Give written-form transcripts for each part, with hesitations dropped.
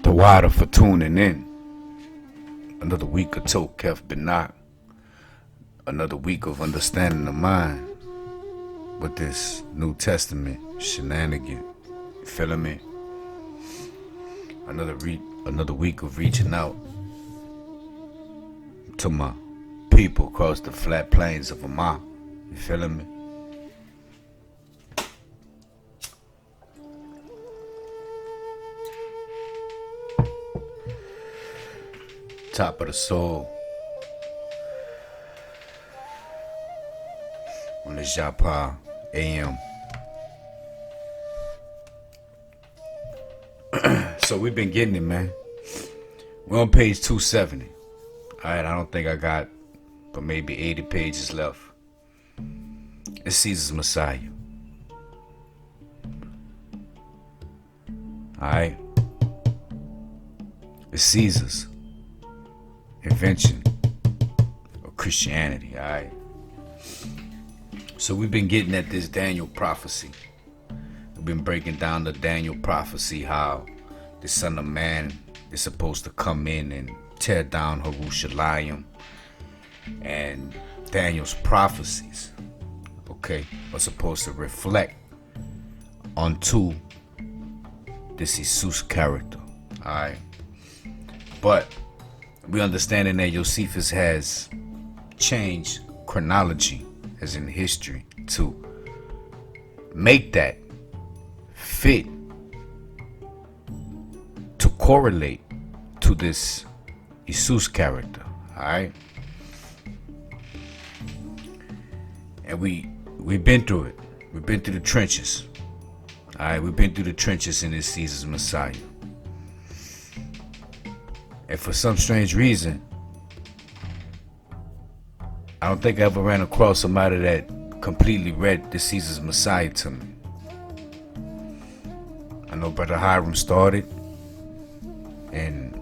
the water for tuning in. Another week of TOQEPH BINACH. Another week of understanding the mind with this New Testament shenanigan. You feeling me? Another week of reaching out to my people across the flat plains of Vermont. You feeling me? Top of the soul on the Japa AM. So we've been getting it, man. We're on page 270. Alright, I don't think I got but maybe 80 pages left. It's Caesar's Messiah. Alright. It's Caesar's invention of Christianity. Alright. So we've been getting at this Daniel prophecy. We've been breaking down the Daniel prophecy, how the Son of Man is supposed to come in and tear down Jerusalem, and Daniel's prophecies, okay, are supposed to reflect onto this Esus character. Alright. But we understanding that Josephus has changed chronology, as in history, to make that fit, to correlate to this Esus character. Alright. And we've been through it. We've been through the trenches. Alright, we've been through the trenches in this Caesar's Messiah. And for some strange reason, I don't think I ever ran across somebody that completely read the Caesar's Messiah to me. I know Brother Hiram started, and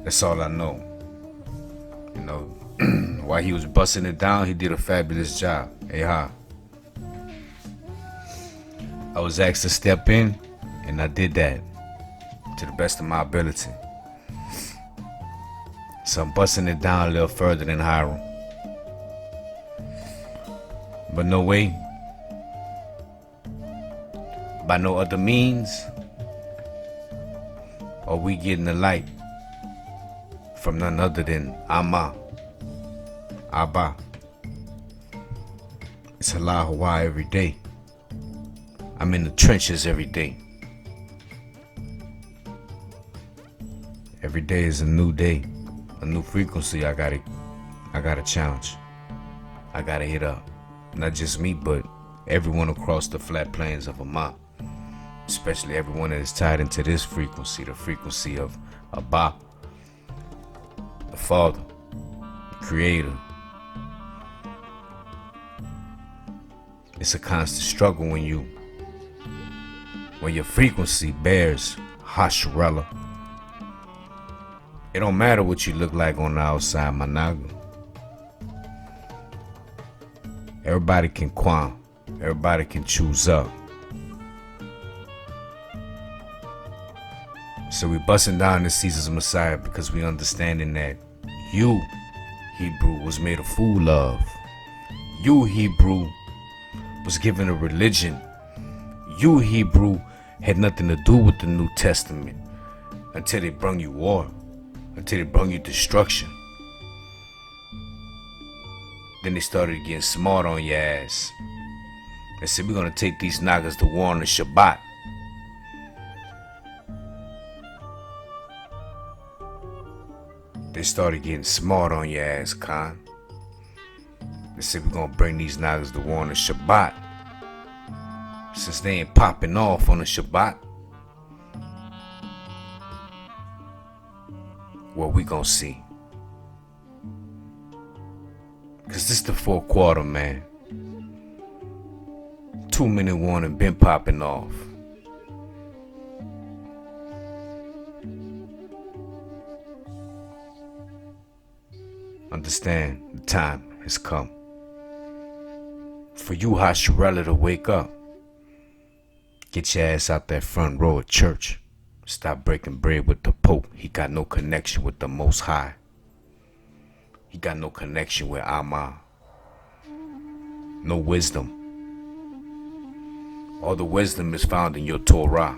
that's all I know. You know, while he was busting it down, he did a fabulous job. Hey, ha. I was asked to step in, and I did that to the best of my ability. So I'm busting it down a little further than Hiram. But no way, by no other means, are we getting the light from none other than Abba. It's Allah Hawaii every day. I'm in the trenches every day. Every day is a new day, a new frequency. I gotta challenge. I gotta hit up. Not just me, but everyone across the flat plains of Vermont. Especially everyone that is tied into this frequency, the frequency of Abba, the Father, the Creator. It's a constant struggle when your frequency bears Hashrella. It don't matter what you look like on the outside, my naga. Everybody can quam. Everybody can choose up. So we busting down the Caesar's Messiah because we understanding that you, Hebrew, was made a fool of. You, Hebrew, was given a religion. You, Hebrew, had nothing to do with the New Testament until they brung you war, until they brung you destruction. Then they started getting smart on your ass. They said, we're gonna take these nagas to war on the Shabbat. They started getting smart on your ass, Khan. They said, we're gonna bring these nagas to war on the Shabbat. Since they ain't popping off on the Shabbat, what we gonna see? Cause this the fourth quarter, man. 2-minute warning been popping off. Understand, the time has come for you, Hashrella, to wake up. Get your ass out that front row of church. Stop breaking bread with the Pope. He got no connection with the Most High. He got no connection with Amen. No wisdom. All the wisdom is found in your Torah.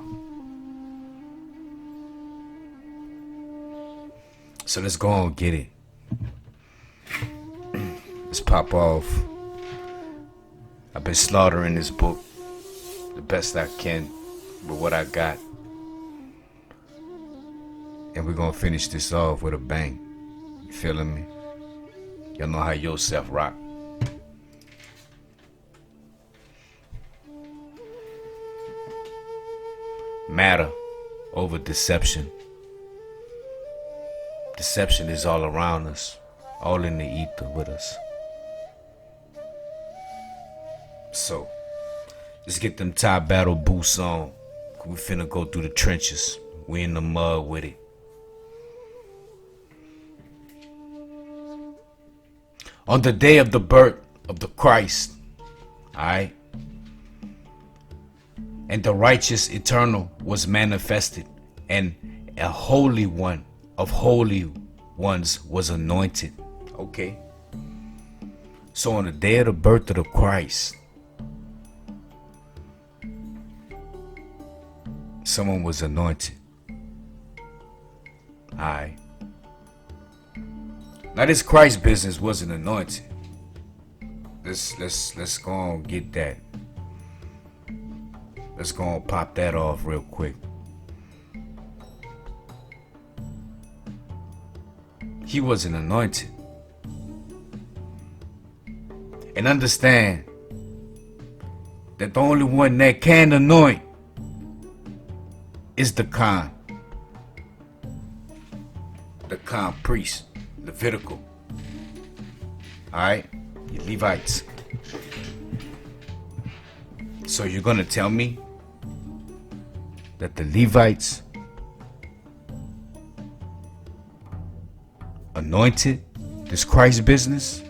So let's go on and get it. Let's pop off. I've been slaughtering this book the best I can with what I got. And we're gonna finish this off with a bang. You feeling me? Y'all know how Joseph rock. Matter over deception. Deception is all around us, all in the ether with us. So, let's get them tie battle boots on. We finna go through the trenches. We in the mud with it. On the day of the birth of the Christ, alright? And the righteous eternal was manifested, and a holy one of holy ones was anointed. Okay. So on the day of the birth of the Christ, someone was anointed. Alright. Now this Christ business wasn't anointed. Let's go on and get that. Let's go and pop that off real quick. He wasn't anointed. And understand that the only one that can anoint is the Khan. The Khan priest, Levitical. Alright? You Levites. So you're gonna tell me that the Levites anointed this Christ business?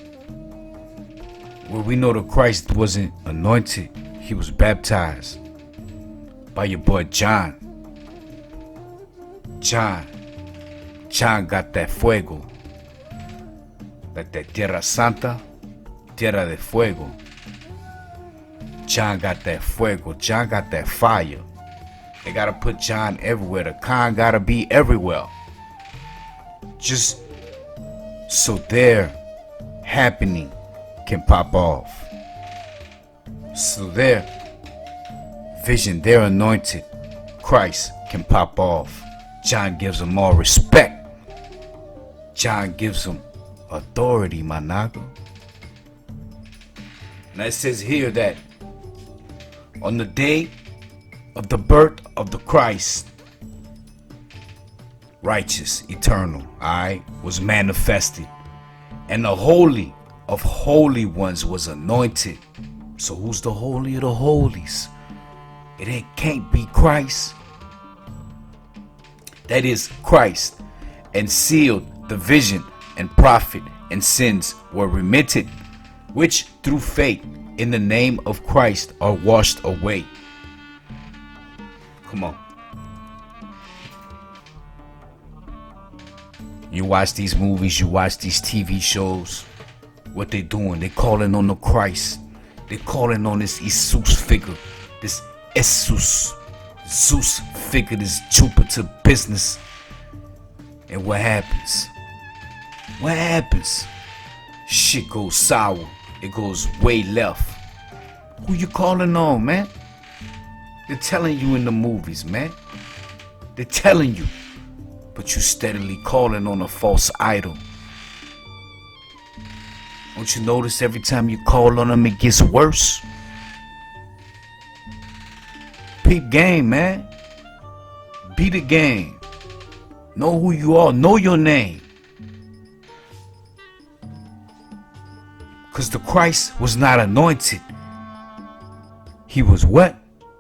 Well, we know the Christ wasn't anointed. He was baptized by your boy John. John got that fuego. Like that Tierra Santa, Tierra de Fuego. John got that fuego. John got that fire. They gotta put John everywhere. The Khan gotta be everywhere. Just so their happening can pop off. So their vision, their anointed Christ can pop off. John gives them all respect. John gives them authority, my naga. Now it says here that on the day of the birth of the Christ, righteous, eternal, was manifested, and the holy of holy ones was anointed. So who's the holy of the holies? It can't be Christ. That is Christ, and sealed the vision, and prophet and sins were remitted, which through faith in the name of Christ are washed away. Come on. You watch these movies, you watch these TV shows. What they doing? They calling on the Christ. They calling on this Esus figure. This Esus. Zeus figure, this Jupiter business. And what happens? What happens? Shit goes sour. It goes way left. Who you calling on, man? They're telling you in the movies, man. They're telling you. But you steadily calling on a false idol. Don't you notice every time you call on them, it gets worse? Peep game, man. Be the game. Know who you are. Know your name. Because the Christ was not anointed. He was what?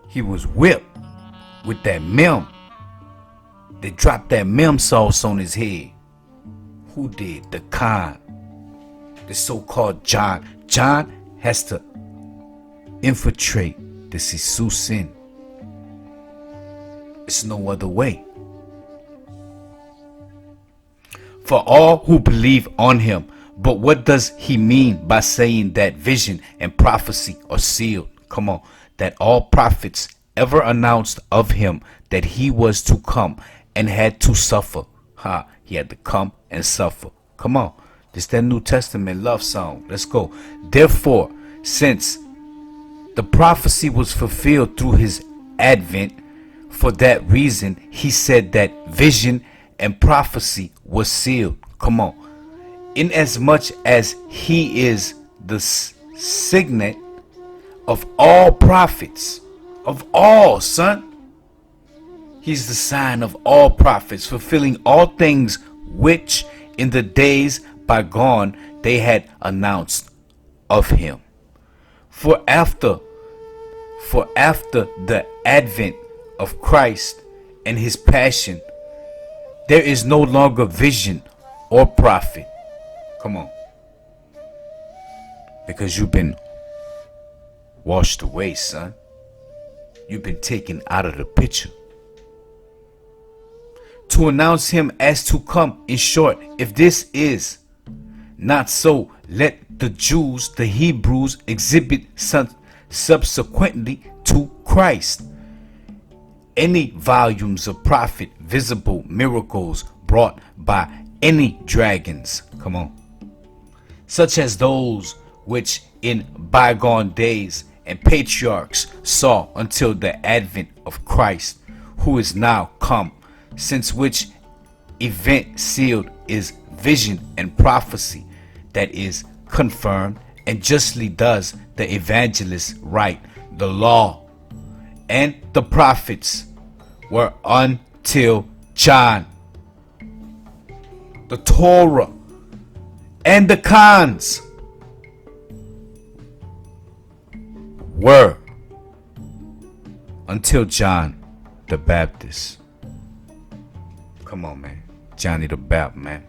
He was whipped with that mem. They dropped that mem sauce on his head. Who did? The Khan. The so-called John. John has to infiltrate the Esus sin. It's no other way. for all who believe on him. But what does he mean by saying that vision and prophecy are sealed? Come on. That all prophets ever announced of him that he was to come and had to suffer. He had to come and suffer. Come on. This that New Testament love song. Let's go. Therefore, since the prophecy was fulfilled through his advent, for that reason, he said that vision and prophecy was sealed. Come on. Inasmuch as he is the signet of all prophets, of all, son. He's the sign of all prophets, fulfilling all things which in the days bygone they had announced of him. For after the advent of Christ and his passion, there is no longer vision or prophet. Come on. Because you've been washed away, son. You've been taken out of the picture. To announce him as to come. In short, if this is not so, let the Jews, the Hebrews, exhibit subsequently to Christ any volumes of prophet, visible miracles brought by any dragons. Come on. Such as those which in bygone days and patriarchs saw until the advent of Christ, who is now come, since which event sealed is vision and prophecy, that is confirmed, and justly does the Evangelist write, the law and the prophets were until John. The Torah and the cons were until John the Baptist. Come on, man. Johnny the Baptist, man.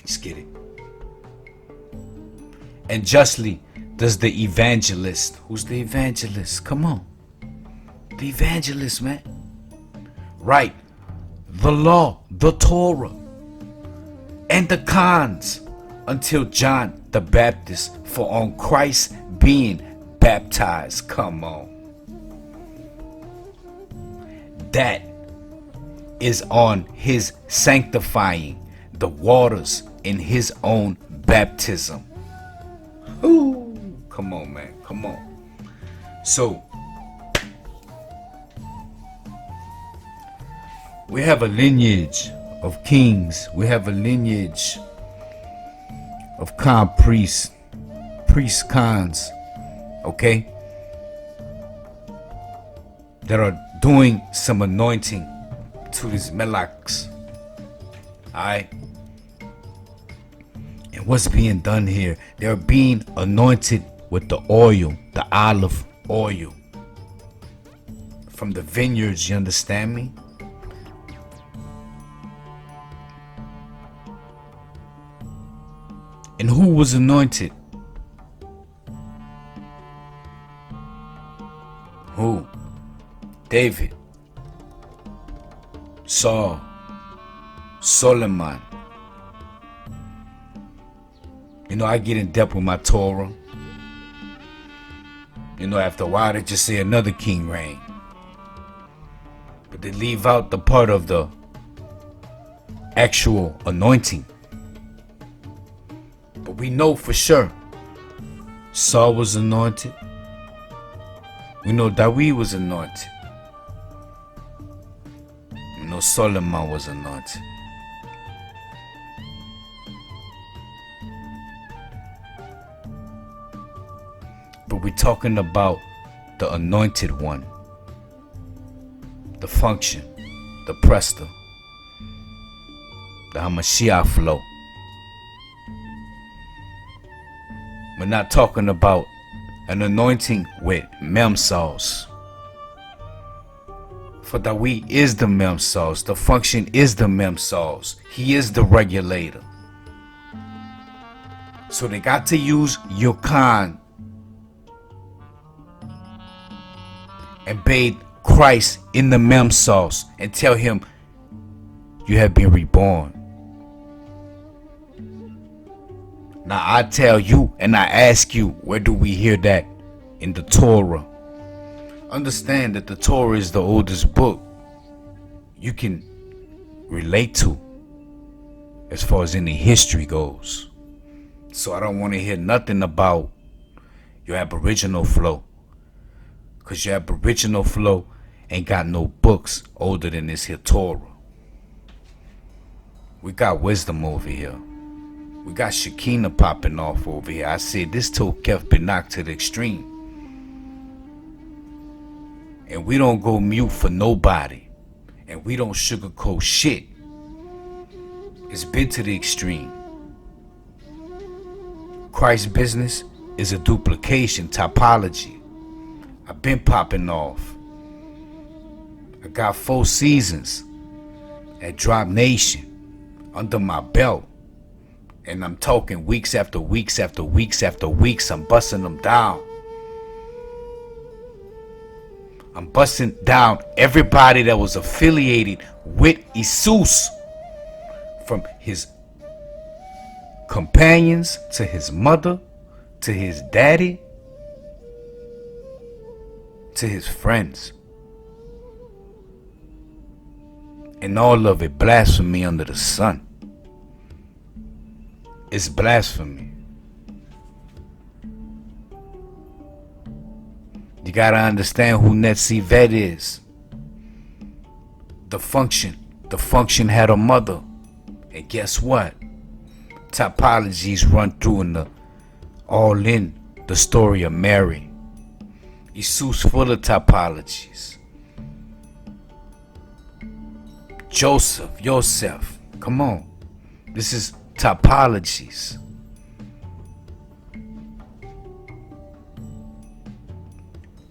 Let's get it. And justly does the Evangelist. Who's the Evangelist? Come on. The Evangelist, man. Right. The law, the Torah, and the cons until John the Baptist, for on Christ being baptized. Come on. That is on his sanctifying the waters in his own baptism. Ooh, come on, man. Come on. So, we have a lineage of kings. We have a lineage of priests, cons, okay, that are doing some anointing to these melachs. Alright. And what's being done here? They're being anointed with the oil, the olive oil from the vineyards, you understand me? And who was anointed? Who? David, Saul, Solomon. You know, I get in depth with my Torah. You know, after a while they just say another king reigned. But they leave out the part of the actual anointing. But we know for sure Saul was anointed. We know Dawee was anointed. We know Solomon was anointed. But we're talking about the anointed one, the function, the prester, the Hamashiach flow. We're not talking about an anointing with mem sauce. For Dawee is the mem sauce. The function is the mem sauce. He is the regulator. So they got to use Yokan and bathe Christ in the mem sauce and tell him you have been reborn. Now I tell you and I ask you, where do we hear that? In the Torah. Understand that the Torah is the oldest book you can relate to as far as any history goes. So I don't want to hear nothing about your Aboriginal flow, because your Aboriginal flow ain't got no books older than this here Torah. We got wisdom over here. We got Shekinah popping off over here. I said this Toqeph Binach to the extreme. And we don't go mute for nobody. And we don't sugarcoat shit. It's been to the extreme. Christ's business is a duplication typology. I've been popping off. I got 4 seasons at Drop Nation under my belt. And I'm talking weeks after weeks after weeks after weeks. I'm busting them down. I'm busting down everybody that was affiliated with Esus, from his companions to his mother to his daddy to his friends. And all of it blasphemy under the sun. It's blasphemy. You gotta understand who Netsivet is. The function. The function had a mother. And guess what? Typologies run through in the all in the story of Mary. Esus full of typologies. Joseph. Come on. This is typologies.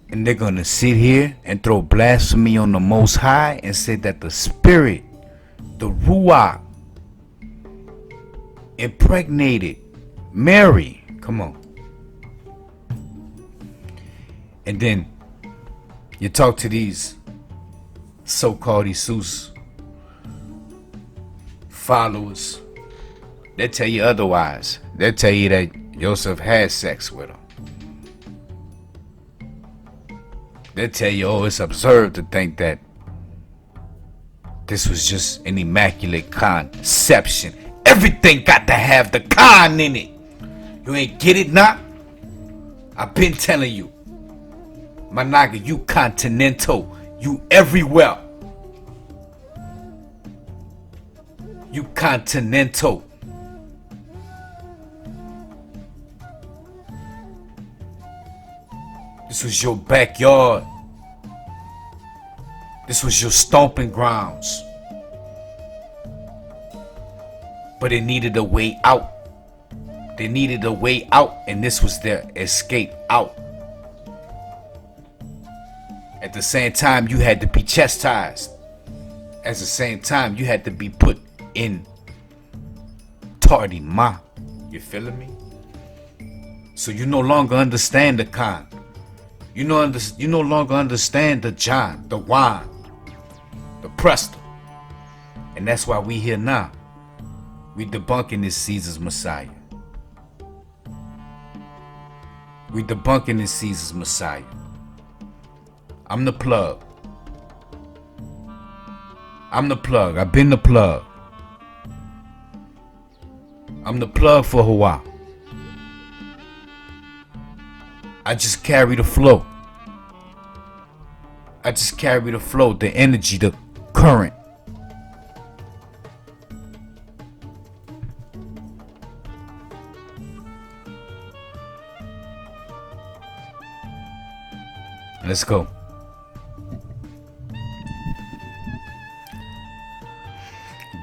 And they're gonna sit here and throw blasphemy on the Most High and say that the Spirit, the Ruach, impregnated Mary. Come on. And then you talk to these so-called Esus followers. They tell you otherwise. They tell you that Joseph had sex with her. They tell you, oh, it's absurd to think that this was just an immaculate conception. Everything got to have the con in it. You ain't get it, nah? I've been telling you. My nigga, you continental. You everywhere. You continental. This was your backyard. This was your stomping grounds. But it needed a way out. They needed a way out, and this was their escape out. At the same time, you had to be chastised. At the same time, you had to be put in tardima. You feeling me? So you no longer understand the con. You no longer understand the John, the wine, the Presto. And that's why we here now. We debunking this Caesar's Messiah. We debunking this Caesar's Messiah. I'm the plug. I'm the plug. I've been the plug. I'm the plug for Hawaii. I just carry the flow. I just carry the flow, the energy, the current. Let's go.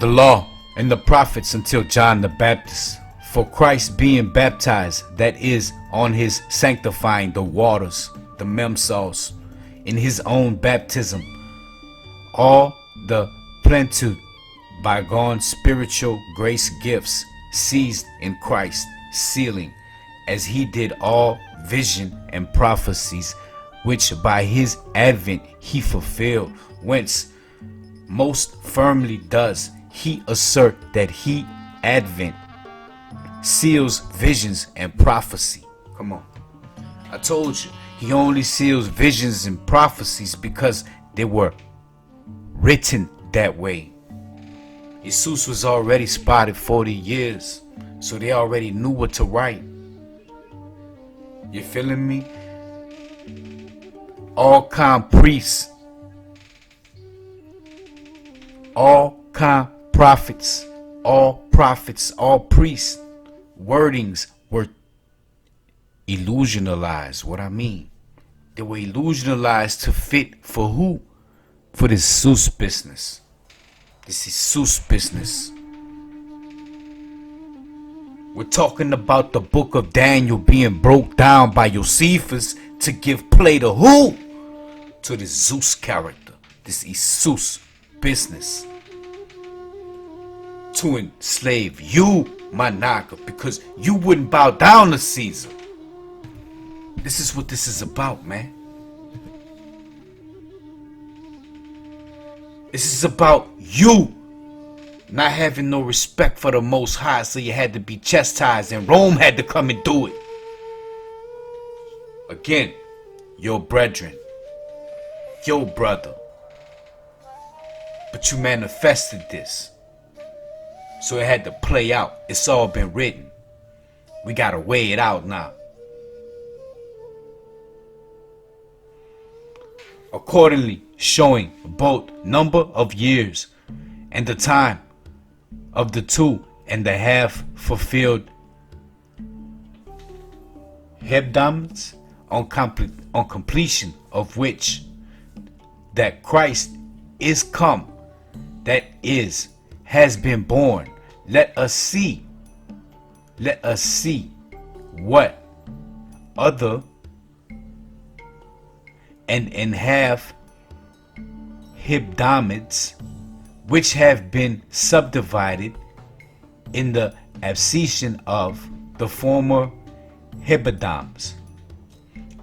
The law and the prophets until John the Baptist. For Christ being baptized, that is, on his sanctifying the waters, the memsos, in his own baptism, all the plenitude bygone spiritual grace gifts seized in Christ, sealing, as he did all vision and prophecies, which by his advent he fulfilled, whence most firmly does he assert that he advent seals visions and prophecy. Come on. I told you, he only seals visions and prophecies because they were written that way. Esus was already spotted 40 years, so they already knew what to write. You feeling me? All kind priests, all kind prophets, all priests, wordings were illusionalized. What I mean, they were illusionalized to fit for who? For this Esus business. This is Esus business. We're talking about the book of Daniel being broke down by Josephus to give play to who? To the Zeus character. This Esus business. To enslave you, my Naga, because you wouldn't bow down to Caesar. This is what this is about, man. This is about you not having no respect for the Most High, so you had to be chastised, and Rome had to come and do it. Again, your brethren, your brother. But you manifested this, so it had to play out. It's all been written. We gotta weigh it out now. Accordingly, showing both number of years and the time of the 2.5 fulfilled hebdomadae, on completion of which that Christ is come, that is, has been born. Let us see what other and have hebdomadae which have been subdivided in the abscission of the former hebdomadae,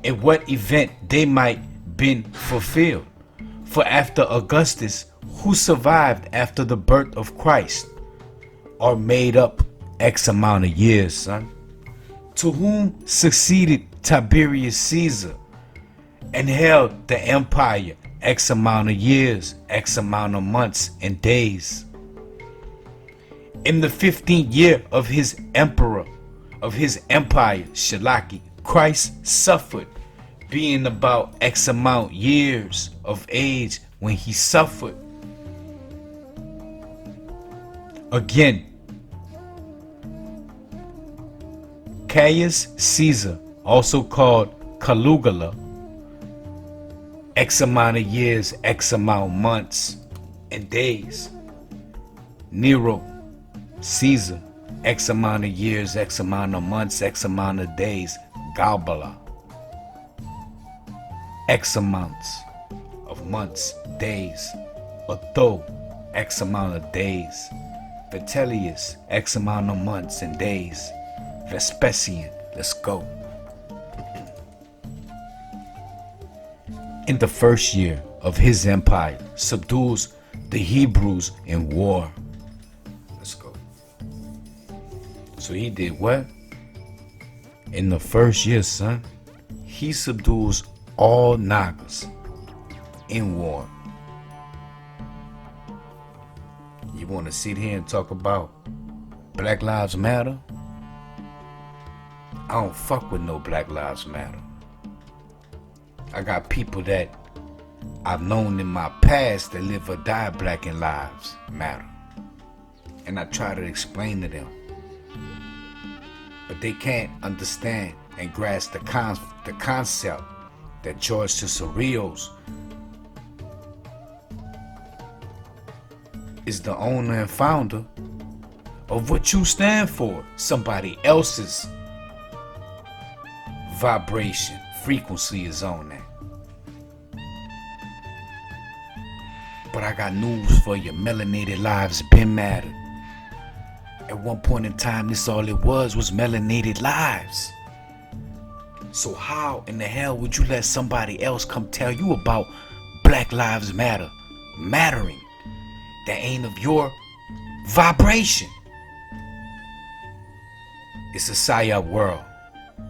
in what event they might been fulfilled. For after Augustus, who survived after the birth of Christ, are made up X amount of years, son. To whom succeeded Tiberius Caesar, and held the empire X amount of years, X amount of months and days. In the 15th year of his empire, Shalaki, Christ suffered, being about X amount years of age when he suffered. Again, Caius Caesar, also called Caligula, X amount of years, X amount of months and days. Nero Caesar, X amount of years, X amount of months, X amount of days. Galbala, X amounts of months, days. Otho, X amount of days. Vitellius, X amount of months and days. Vespasian, let's go. In the first year of his empire, subdues the Hebrews in war. Let's go. So he did what? In the first year, son, he subdues all Nagas in war. You want to sit here and talk about Black Lives Matter? I don't fuck with no Black Lives Matter. I got people that I've known in my past that live or die Black and Lives Matter. And I try to explain to them. But they can't understand and grasp the concept that George Cicerios is the owner and founder of what you stand for. Somebody else's vibration, frequency is on that. But I got news for you. Melanated lives been mattered. At one point in time, this all it was melanated lives. So how in the hell would you let somebody else come tell you about Black Lives Matter mattering? That ain't of your vibration. It's a psyop world.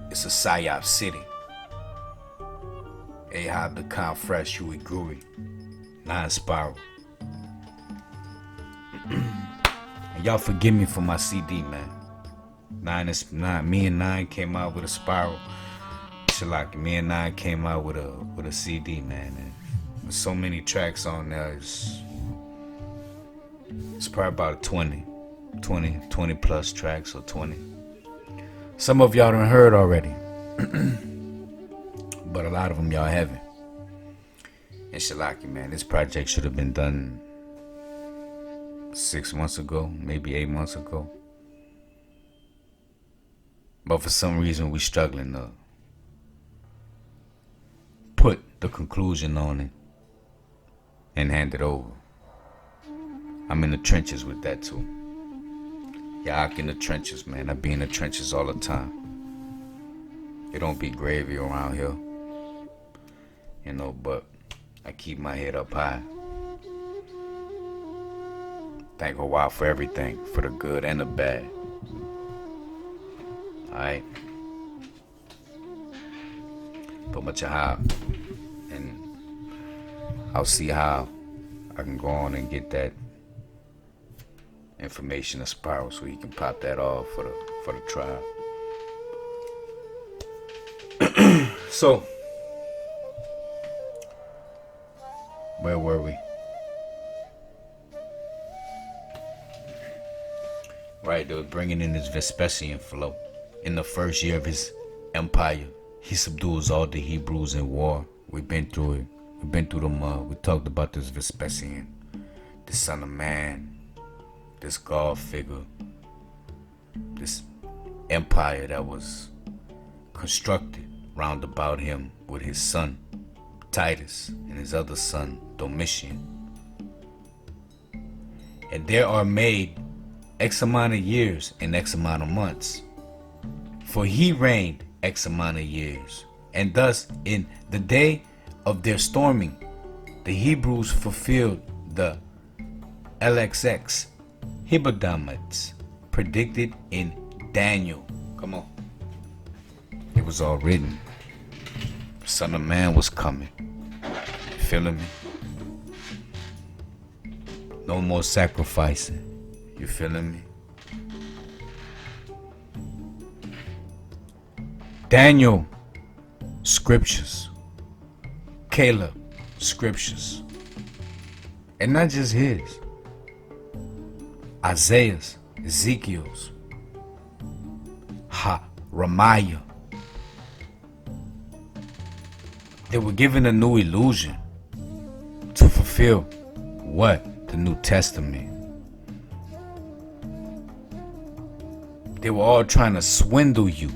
It's a psyop city. Ahab the Count Fresh, Huey Gruey, 9 Spiral. And y'all forgive me for my CD, man. 9 is 9. Me and 9 came out with a spiral. Shalak, me and 9 came out with a CD, man. And with so many tracks on there, it's probably about 20 plus tracks, or 20. Some of y'all done heard already. But a lot of them y'all haven't. And Shalaki, man, this project should have been done 6 months ago, maybe 8 months ago. But for some reason we struggling to put the conclusion on it and hand it over. I'm in the trenches with that too. Y'all in the trenches, man. I be in the trenches all the time. It don't be gravy around here. You know, but I keep my head up high. Thank Allah for everything, for the good and the bad. Alright? Put my child, and I'll see how I can go on and get that information of Spiral so he can pop that off for the trial. So, where were we? Right, they were bringing in this Vespasian Flow. In the first year of his empire, he subdues all the Hebrews in war. We've been through it. We've been through the mud. We talked about this Vespasian, this son of man, this God figure, this empire that was constructed round about him with his son Titus and his other son Domitian. And there are made X amount of years and X amount of months, for he reigned X amount of years. And thus in the day of their storming, the Hebrews fulfilled the LXX Hibbadamites predicted in Daniel. Come on. It was all written. The Son of Man was coming. You feeling me? No more sacrificing. You feeling me? Daniel, scriptures. Caleb, scriptures. And not just his. Isaiah's, Ezekiel's, Jeremiah. They were given a new illusion to fulfill what? The New Testament. They were all trying to swindle you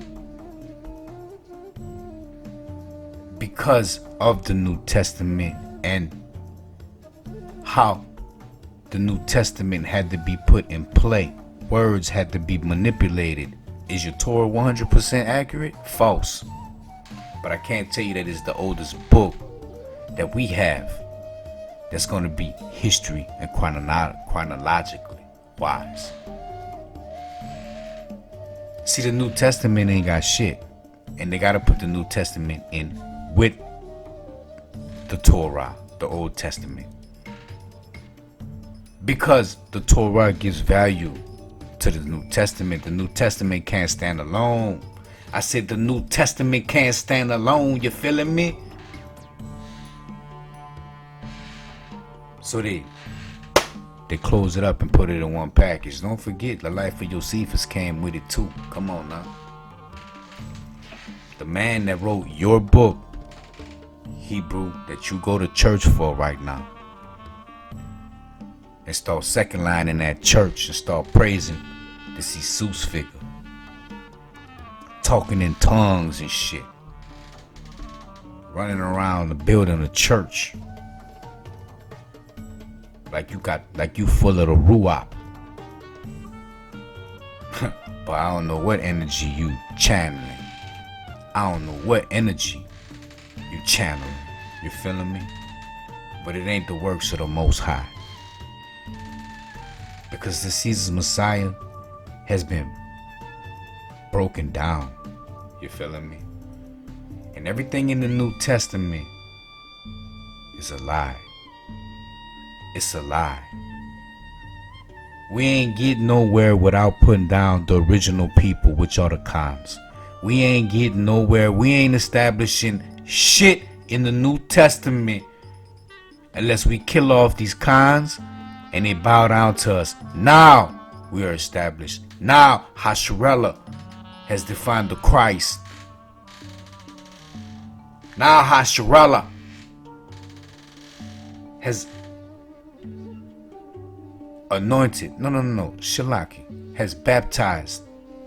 because of the New Testament and how the New Testament had to be put in play. Words had to be manipulated. Is your Torah 100% accurate? False. But I can't tell you that it's the oldest book that we have that's going to be history and chronologically wise. See, the New Testament ain't got shit. And they got to put the New Testament in with the Torah, the Old Testament. Because the Torah gives value to the New Testament. The New Testament can't stand alone. I said the New Testament can't stand alone. You feeling me? So they close it up and put it in one package. Don't forget, the life of Josephus came with it too. Come on now. The man that wrote your book, Hebrew, that you go to church for right now, and start second line in that church and start praising this Esus figure, talking in tongues and shit, running around the building of church like you full of the ruach. But I don't know what energy you channeling. I don't know what energy you channeling. You feeling me? But it ain't the works of the Most High. Because the Caesar's Messiah has been broken down. You feeling me? And everything in the New Testament is a lie. It's a lie. We ain't getting nowhere without putting down the original people, which are the cons. We ain't getting nowhere. We ain't establishing shit in the New Testament unless we kill off these cons and they bow down to us. Now we are established. Now Hasharella has defined the Christ. Now Hasharella has anointed, Shalaki has baptized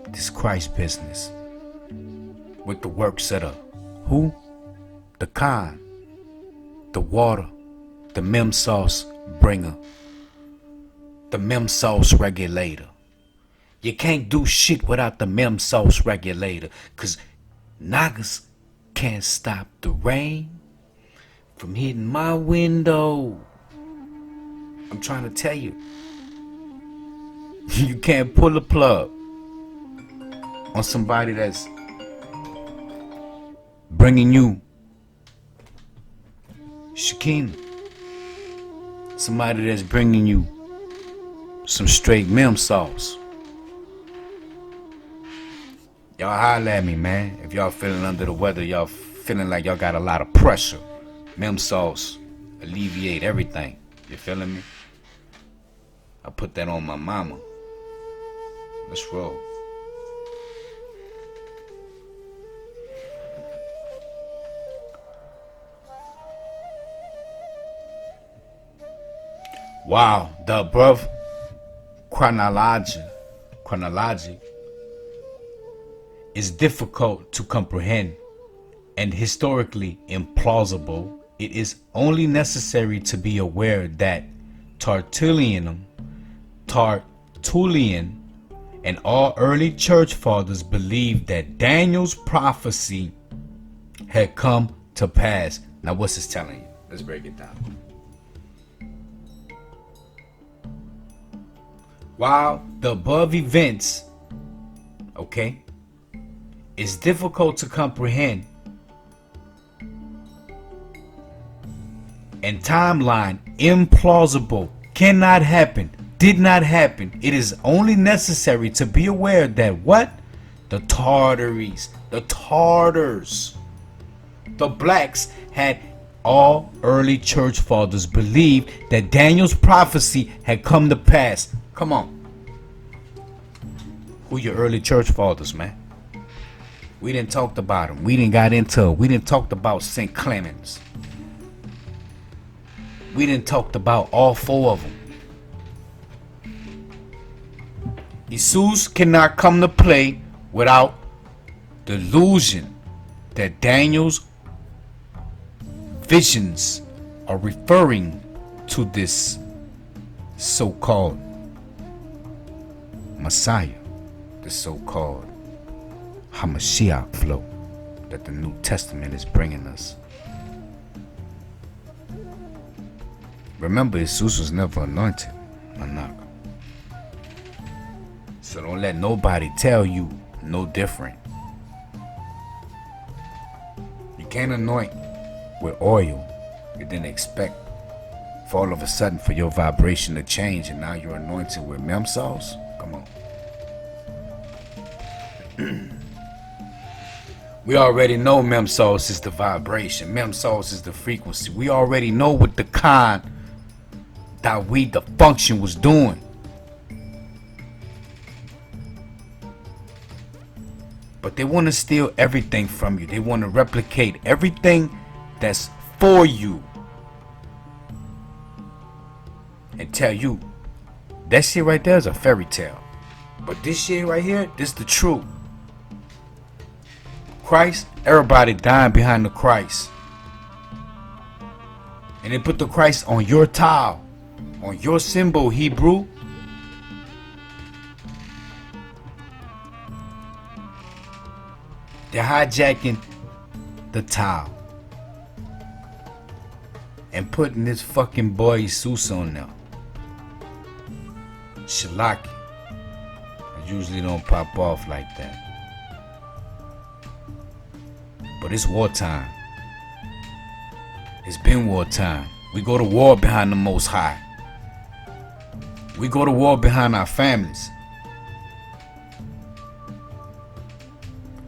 this Christ business with the works of the who? The Khan, the water, the mem sauce bringer, the mem sauce regulator. You can't do shit without the mem sauce regulator, cause Nagas can't stop the rain from hitting my window. I'm trying to tell you. You can't pull a plug on somebody that's bringing you Shekinah. Somebody that's bringing you some straight mem sauce. Y'all holler at me, man. If y'all feeling under the weather, y'all feeling like y'all got a lot of pressure. Mem sauce alleviate everything. You feeling me? I put that on my mama. Let's roll. Wow, the above chronologic is difficult to comprehend and historically implausible. It is only necessary to be aware that Tertullian, and all early church fathers believed that Daniel's prophecy had come to pass. Now, what's this telling you? Let's break it down. While the above events, is difficult to comprehend and timeline implausible, cannot happen, did not happen, it is only necessary to be aware that what? The Tartars, the blacks had all early church fathers believed that Daniel's prophecy had come to pass. Come on. Who your early church fathers, man? We didn't talk about them. We didn't got into it. We didn't talk about St. Clemens. We didn't talk about all four of them. Esus cannot come to play without the illusion that Daniel's visions are referring to this so-called Messiah, the so-called Hamashiach flow that the New Testament is bringing us. Remember, Esus was never anointed, Manak. So don't let nobody tell you no different. You can't anoint with oil and then expect for all of a sudden for your vibration to change and now you're anointed with mem sauce. Come on. We already know mem sauce is the vibration. Mem sauce is the frequency. We already know what the Ban Dawee the Function was doing. But they want to steal everything from you. They want to replicate everything that's for you and tell you that shit right there is a fairy tale. But this shit right here, this the truth. Christ, everybody dying behind the Christ. And they put the Christ on your tile, on your symbol, Hebrew. They're hijacking the tile and putting this fucking boy Esus on there. Shalaki. I usually don't pop off like that. But it's wartime. It's been wartime. We go to war behind the Most High. We go to war behind our families.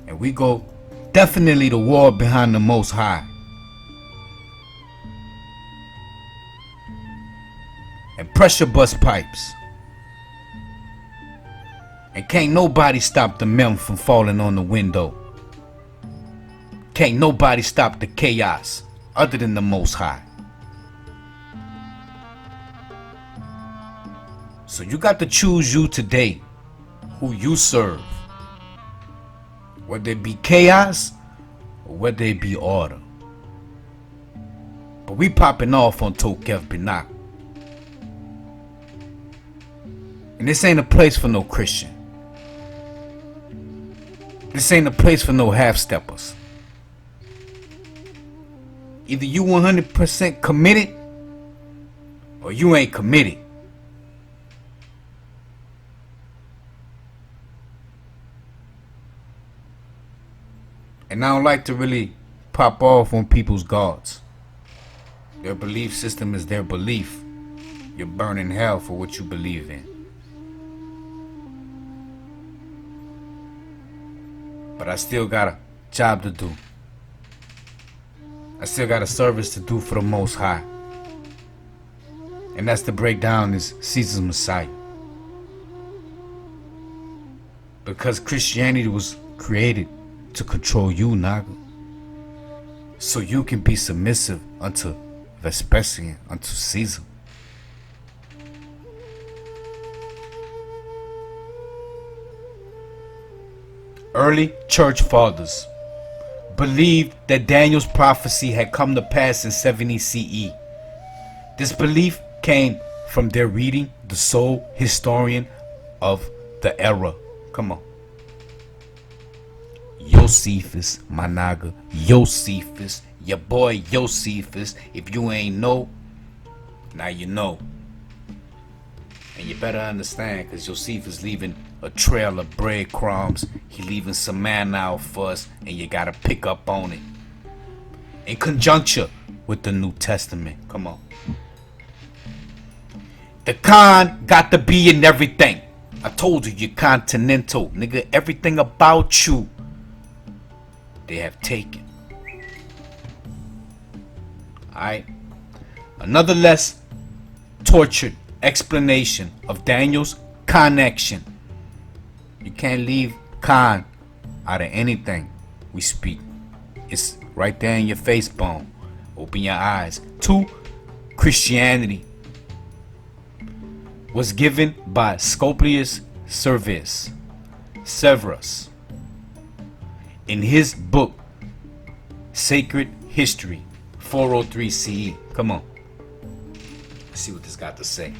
And we go definitely to war behind the Most High. And pressure bust pipes. And can't nobody stop the mem from falling on the window. Can't nobody stop the chaos other than the Most High. So you got to choose you today, who you serve. Whether it be chaos or whether it be order. But we popping off on TOQEPH BINACH. And this ain't a place for no Christian. This ain't a place for no half-steppers. Either you 100% committed or you ain't committed. And I don't like to really pop off on people's guards. Their belief system is their belief. You're burning hell for what you believe in. But I still got a job to do. I still got a service to do for the Most High. And that's to break down this Caesar's Messiah. Because Christianity was created to control you, Naga. So you can be submissive unto Vespasian, unto Caesar. Early church fathers believed that Daniel's prophecy had come to pass in 70 CE. This belief came from their reading the sole historian of the era. Come on. Josephus, my naga. Josephus, your boy Josephus. If you ain't know, now you know. And you better understand, because Josephus leaving a trail of breadcrumbs. He leaving some manna out for us, and you gotta pick up on it. In conjuncture with the New Testament. Come on. The con got to be in everything. I told you, you're continental. Nigga, everything about you they have taken. Alright. Another less tortured explanation of Daniel's connection. You can't leave con out of anything we speak. It's right there in your face bone. Open your eyes. 2. Christianity was given by Scopius Severus in his book Sacred History 403 CE. Come on. Let's see what this got to say.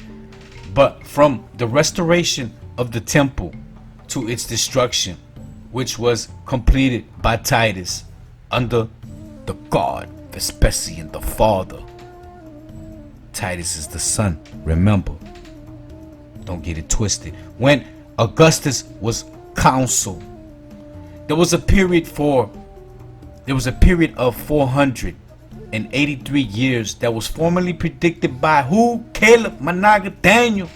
But from the restoration of the temple to its destruction, which was completed by Titus under the god Vespasian the father. Titus is the son, remember. Don't get it twisted. When Augustus was consul, there was a period of 483 years that was formally predicted by who? Caleb Managa Daniel,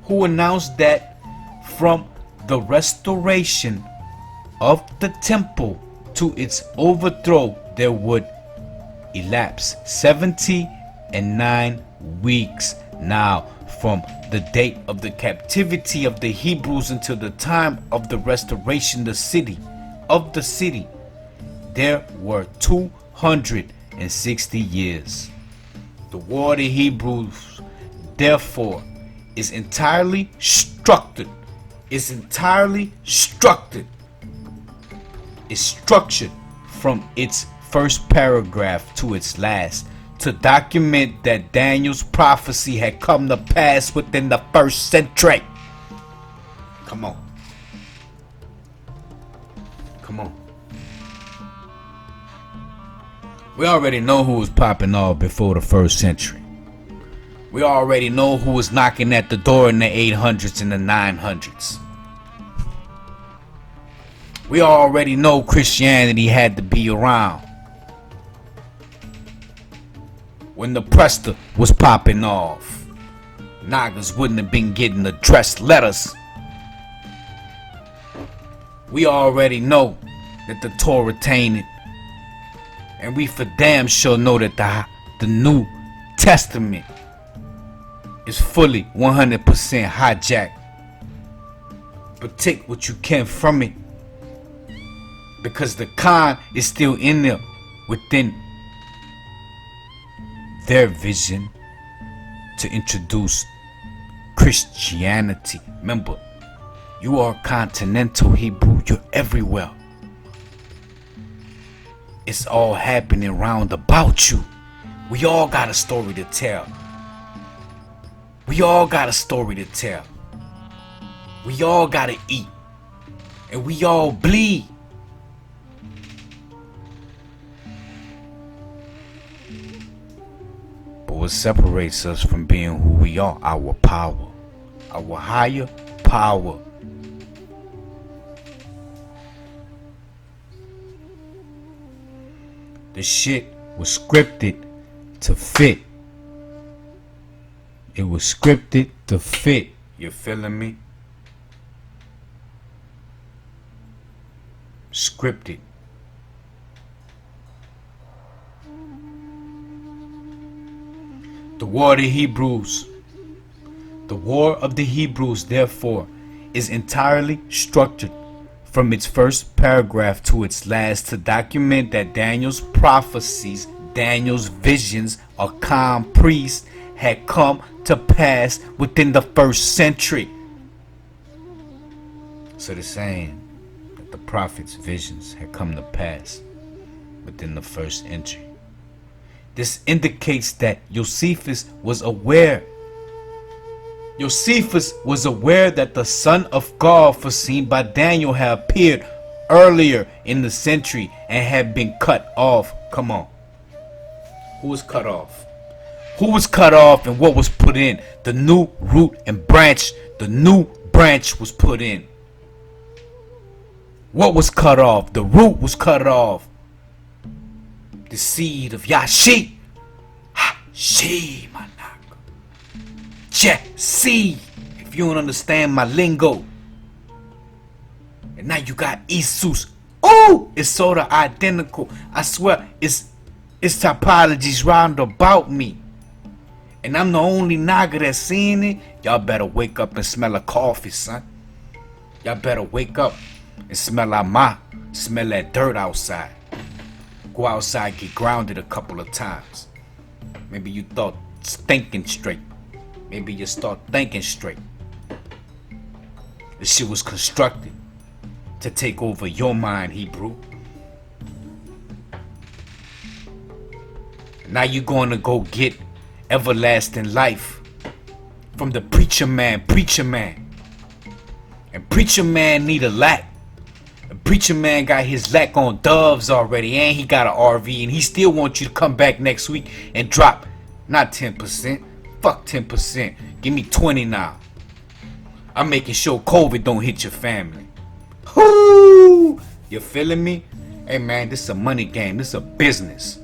who announced that from the restoration of the temple to its overthrow there would elapse 79 weeks. Now, from the date of the captivity of the Hebrews until the time of the restoration of the city, there were 260 years. The war of the Hebrews, therefore, is entirely structured. It's structured from its first paragraph to its last, to document that Daniel's prophecy had come to pass within the first century. Come on. We already know who was popping off before the first century. We already know who was knocking at the door in the 800s and the 900s. We already know Christianity had to be around when the Prester was popping off. Nagas wouldn't have been getting addressed letters. We already know that the Torah tainted, and we for damn sure know that the New Testament is fully 100% hijacked. But take what you can from it, because the con is still in there within their vision to introduce Christianity. Remember, you are continental Hebrew. You're everywhere. It's all happening round about you. We all got a story to tell. We all got a story to tell. We all gotta eat. And we all bleed. But what separates us from being who we are? Our power. Our higher power. The shit was scripted to fit. It was scripted to fit. You feeling me? Scripted. The War of the Hebrews. The War of the Hebrews, therefore, is entirely structured from its first paragraph to its last to document that Daniel's prophecies, Daniel's visions, a calm priest, had come to pass within the first century. So they're saying that the prophet's visions had come to pass within the first century. This indicates that Josephus was aware. Josephus was aware that the Son of God foreseen by Daniel had appeared earlier in the century and had been cut off. Come on. Who was cut off? Who was cut off and what was put in? The new root and branch. The new branch was put in. What was cut off? The root was cut off. The seed of Yashi. She, my nigga. Jesse. If you don't understand my lingo. And now you got Esus. Oh, it's sort of identical. I swear, it's typologies round about me. And I'm the only naga that's seeing it. Y'all better wake up and smell a coffee, son. Y'all better wake up and smell that dirt outside. Go outside, get grounded a couple of times. Maybe you thought thinking straight. Maybe you start thinking straight. This shit was constructed to take over your mind, Hebrew. Now you're going to go get everlasting life from the preacher man. And preacher man need a lack. And preacher man got his lack on doves already, and he got an RV, and he still wants you to come back next week and drop not 10%, fuck 10%, give me 20 now. I'm making sure COVID don't hit your family. Whoo! You feeling me? Hey man, this is a money game, this is a business.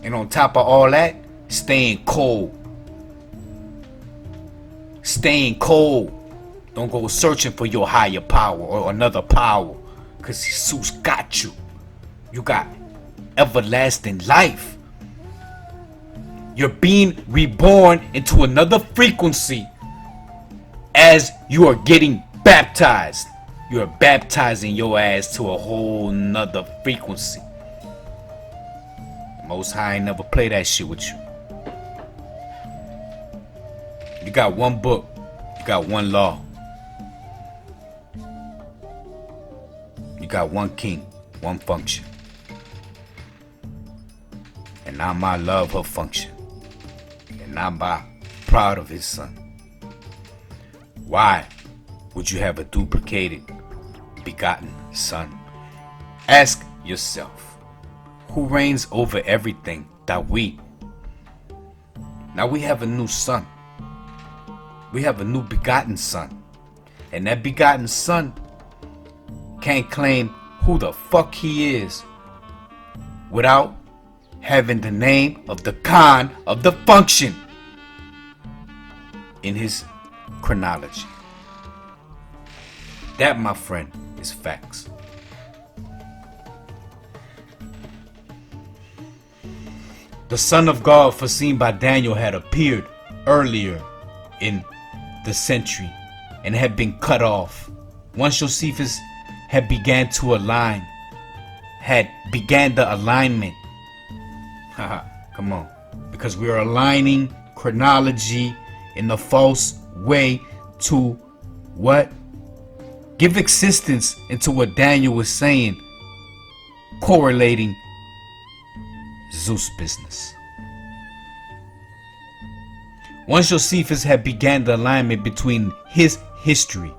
And on top of all that, staying cold. Staying cold. Don't go searching for your higher power or another power. Because Jesus got you. You got everlasting life. You're being reborn into another frequency as you are getting baptized. You are baptizing your ass to a whole nother frequency. Most High ain't never play that shit with you. You got one book. You got one law. You got one king, one function. And now I love her function. And I'm proud of his son. Why would you have a duplicated, begotten son? Ask yourself, who reigns over everything? Dawee. Now we have a new son. We have a new begotten son. And that begotten son can't claim who the fuck he is without having the name of the Son of the Function in his chronology. That, my friend, is facts. The Son of God foreseen by Daniel had appeared earlier in the century and had been cut off. Once Josephus had began the alignment. Come on. Because we are aligning chronology in a false way to what? Give existence into what Daniel was saying, correlating Zeus business. Once Josephus had began the alignment between his history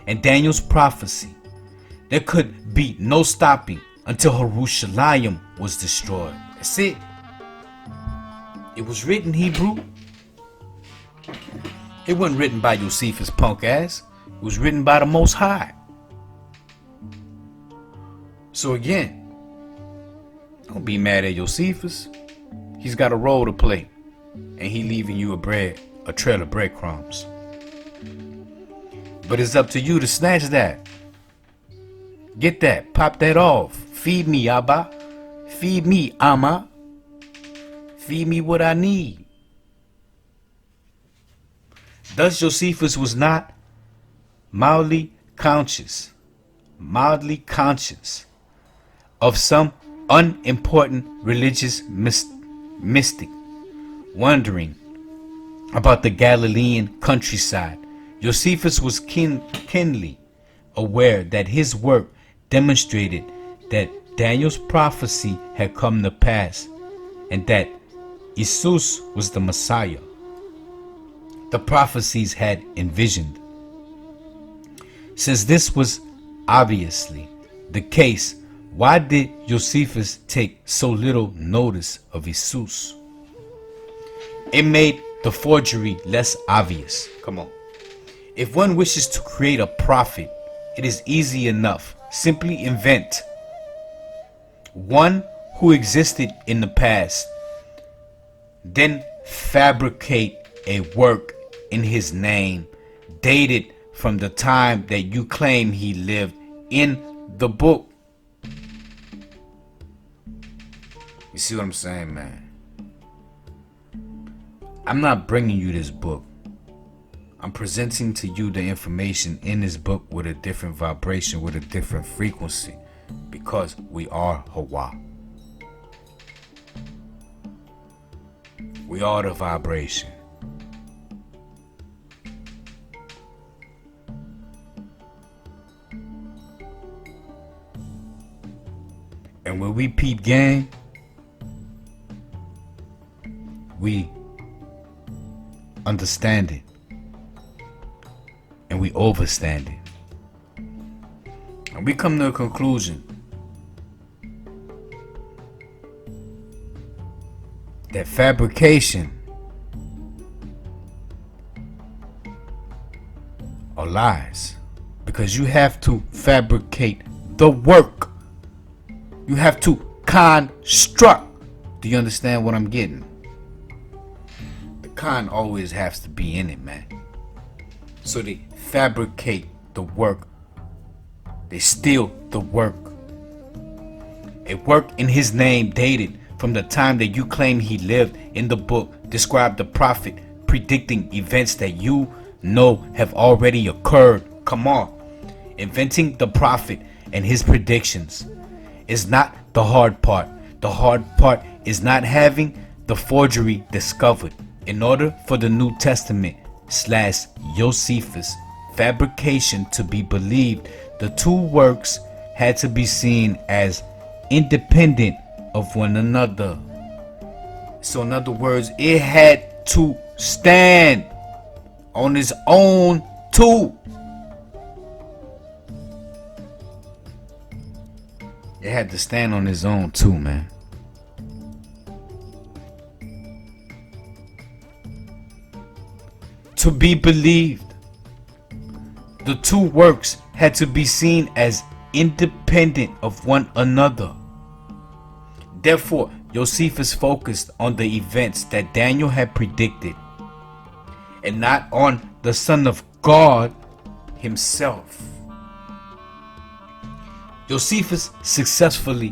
and Daniel's prophecy, there could be no stopping until Jerusalem was destroyed. That's it. It was written Hebrew. It wasn't written by Josephus' punk ass. It was written by the Most High. So again, don't be mad at Josephus. He's got a role to play, and he leaving you a trail of breadcrumbs. But it's up to you to snatch that. Get that. Pop that off. Feed me, Abba. Feed me, Amma. Feed me what I need. Thus Josephus was not mildly conscious of some unimportant religious mystic wondering about the Galilean countryside. Josephus was keenly aware that his work demonstrated that Daniel's prophecy had come to pass and that Esus was the Messiah the prophecies had envisioned. Since this was obviously the case, why did Josephus take so little notice of Esus? It made the forgery less obvious. Come on. If one wishes to create a prophet, it is easy enough. Simply invent one who existed in the past, then fabricate a work in his name, dated from the time that you claim he lived in the book. You see what I'm saying, man? I'm not bringing you this book. I'm presenting to you the information in this book with a different vibration, with a different frequency, because we are Hawa. We are the vibration. And when we peep game, we understand it. And we overstand it. And we come to a conclusion that fabrication are lies. Because you have to fabricate the work. You have to construct. Do you understand what I'm getting? The con always has to be in it, man. So they fabricate the work. They steal the work. A work in his name dated from the time that you claim he lived in the book, described the prophet, predicting events that you know have already occurred. Come on. Inventing the prophet and his predictions is not the hard part. The hard part is not having the forgery discovered. In order for the New Testament / Josephus fabrication to be believed, the two works had to be seen as independent of one another. So in other words, it had to stand on its own too. It had to stand on its own too, man. To be believed, the two works had to be seen as independent of one another. Therefore, Josephus focused on the events that Daniel had predicted and not on the Son of God himself. Josephus' successful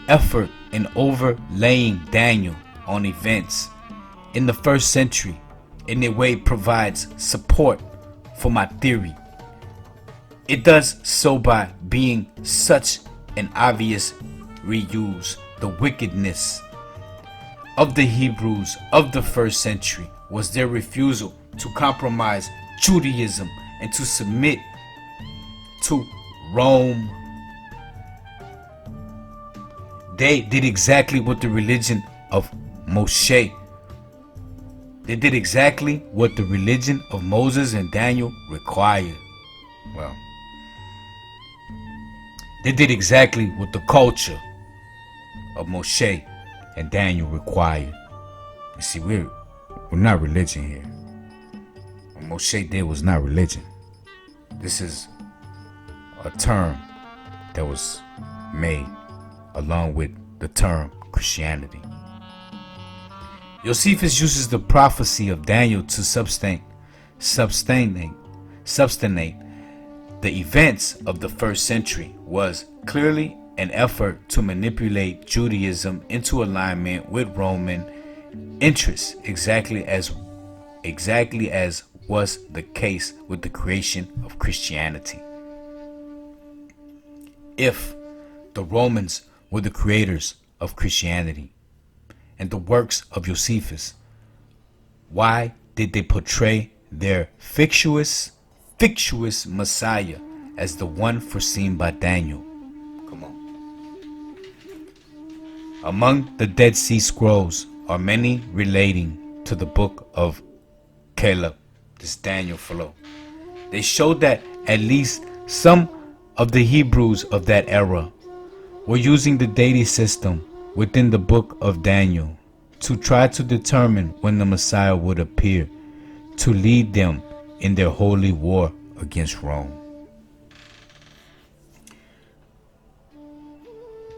effort in overlaying Daniel on events in the first century in a way provides support for my theory. It does so by being such an obvious reuse. The wickedness of the Hebrews of the first century was their refusal to compromise Judaism and to submit to Rome. They did exactly what the religion of Moshe. They did exactly what the religion of Moses and Daniel required. Well, they did exactly what the culture of Moshe and Daniel required. You see, we're not religion here. What Moshe did was not religion. This is a term that was made along with the term Christianity. Josephus uses the prophecy of Daniel to substantiate the events of the first century was clearly an effort to manipulate Judaism into alignment with Roman interests, exactly as was the case with the creation of Christianity. If the Romans were the creators of Christianity and the works of Josephus, why did they portray their fictitious Messiah as the one foreseen by Daniel? Come on. Among the Dead Sea Scrolls are many relating to the book of Caleb, this Daniel Flow. They show that at least some of the Hebrews of that era were using the deity system within the book of Daniel to try to determine when the Messiah would appear to lead them in their holy war against Rome.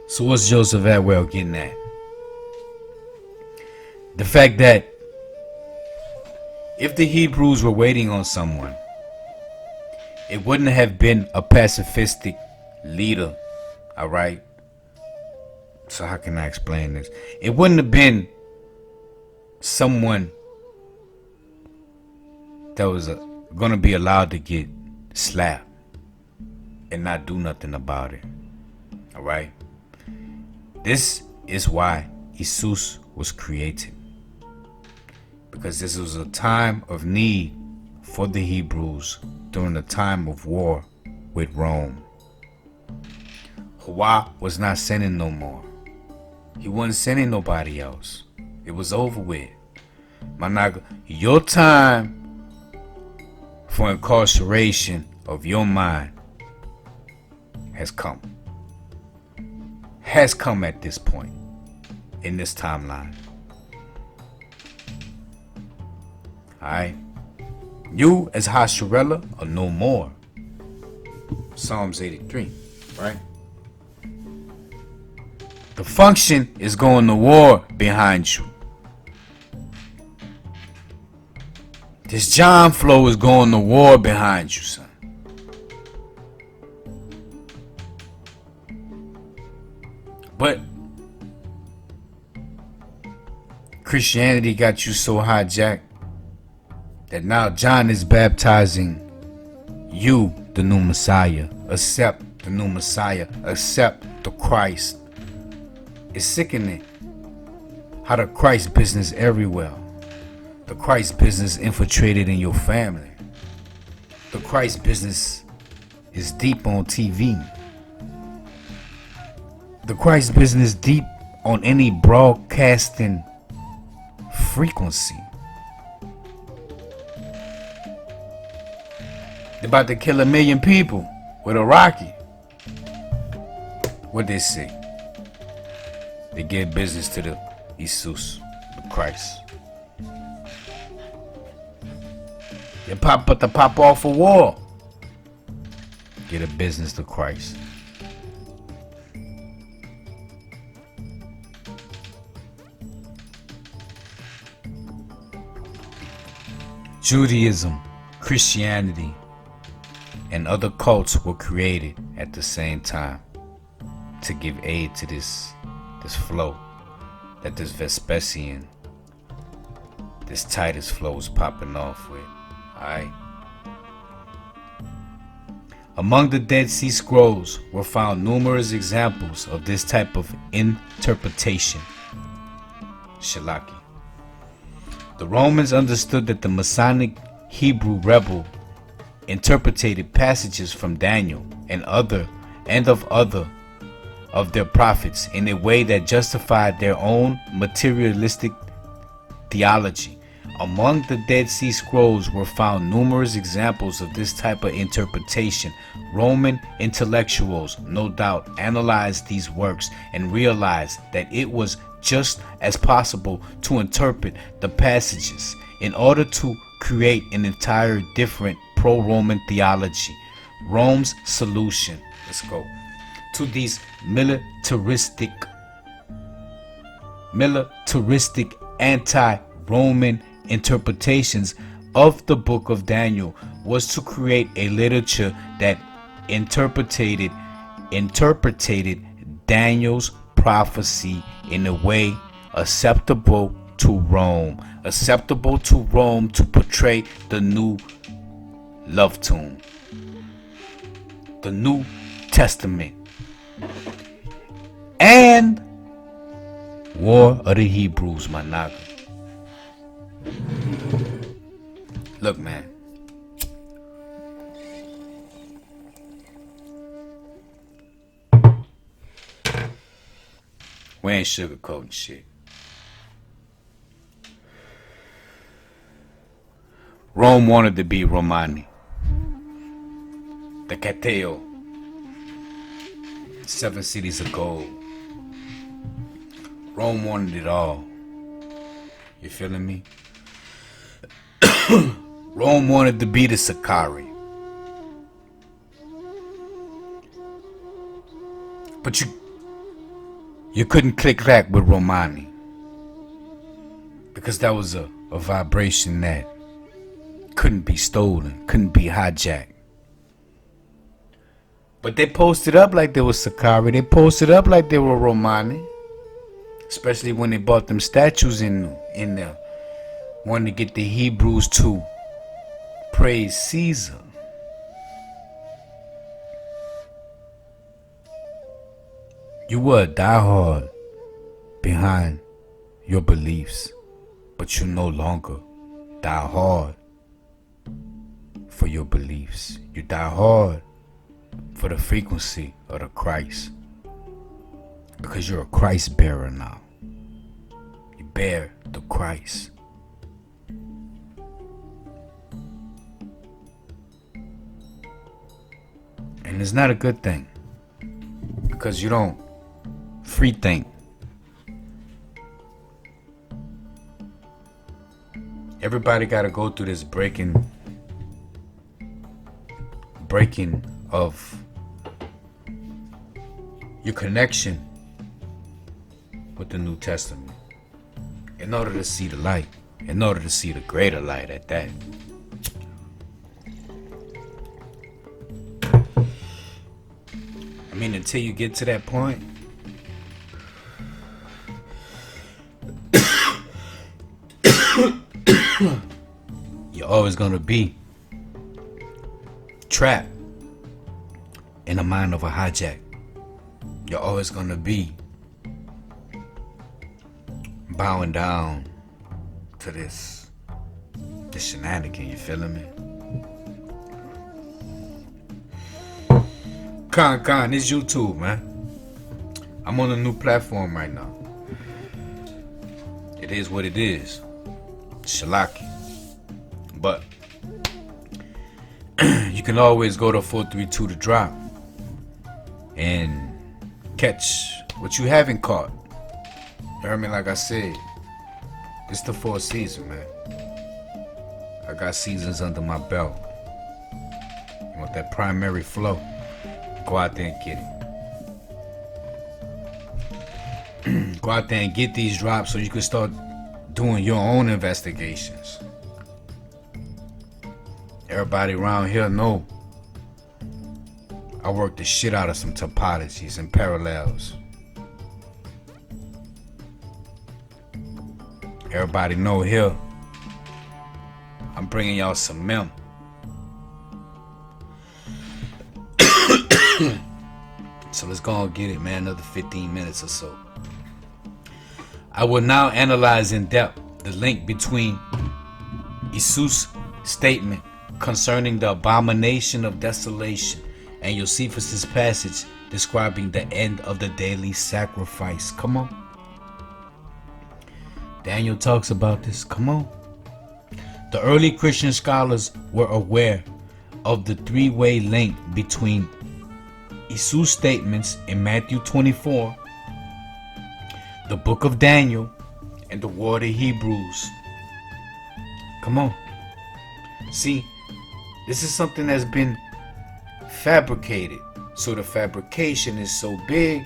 So what's Joseph Atwell getting at? The fact that if the Hebrews were waiting on someone, it wouldn't have been a pacifistic leader, alright? So how can I explain this? It wouldn't have been someone that was going to be allowed to get slapped and not do nothing about it. Alright? This is why Esus was created. Because this was a time of need for the Hebrews during the time of war with Rome. Hawa was not sending no more. He wasn't sending nobody else. It was over with. Managa, your time for incarceration of your mind has come. Has come at this point in this timeline. Alright? You as Hasharella are no more. Psalms 83, right? The function is going to war behind you. This John Flow is going to war behind you, son. But Christianity got you so hijacked that now John is baptizing you, the new Messiah. Accept the new Messiah. Accept the Christ. It's sickening how the Christ business everywhere. The Christ business infiltrated in your family. The Christ business is deep on TV. The Christ business deep on any broadcasting frequency. They're about to kill 1 million people with a rocket. What they say? They give business to the Esus, the Christ. They pop off a war Get a business to Christ. Judaism, Christianity, and other cults were created at the same time to give aid to this flow that this Vespasian, this Titus flow is popping off with. Alright. Among the Dead Sea Scrolls were found numerous examples of this type of interpretation. Shalaki. The Romans understood that the Masonic Hebrew rebel interpreted passages from Daniel and of other of their prophets in a way that justified their own materialistic theology. Among the Dead Sea Scrolls were found numerous examples of this type of interpretation. Roman intellectuals, no doubt, analyzed these works and realized that it was just as possible to interpret the passages in order to create an entire different pro-Roman theology. Rome's solution, let's go, to these militaristic anti-Roman interpretations of the book of Daniel was to create a literature that interpreted Daniel's prophecy in a way acceptable to Rome to portray the new love tune, the New Testament, and War of the Hebrews, my naga. Look, man. We ain't sugarcoating shit. Rome wanted to be Romani. The Cateo. 7 cities of gold. Rome wanted it all. You feeling me? Rome wanted to be the Sakari. But you couldn't click-clack with Romani. Because that was a vibration that couldn't be stolen, couldn't be hijacked. But they posted up like they were Sakari. They posted up like they were Romani. Especially when they bought them statues in there. Wanted to get the Hebrews to praise Caesar. You were a diehard behind your beliefs, but you no longer die hard for your beliefs. You die hard for the frequency of the Christ, because you're a Christ bearer now. You bear the Christ. And it's not a good thing, because you don't free think. Everybody got to go through this breaking of your connection with the New Testament in order to see the light, in order to see the greater light at that. I mean, until you get to that point, you're always going to be trapped in the mind of a hijack. You're always going to be bowing down to this shenanigan. You feeling me? Con, it's YouTube, man. I'm on a new platform right now. It is what it is. Shalaki. But you can always go to 432 to drop and catch what you haven't caught. You heard me? Like I said, it's the 4th season, man. I got seasons under my belt. You want that primary flow? Go out there and get it. Go out there and get these drops so you can start doing your own investigations. Everybody around here know I work the shit out of some topologies and parallels. Everybody know here I'm bringing y'all some mem. So let's go and get it, man. Another 15 minutes or so. I will now analyze in depth the link between Esus' statement concerning the abomination of desolation and Josephus' passage describing the end of the daily sacrifice. Come on. Daniel talks about this. Come on. The early Christian scholars were aware of the three-way link between Esus' statements in Matthew 24, the book of Daniel, and the war of the Hebrews. Come on. See, this is something that's been fabricated. So the fabrication is so big,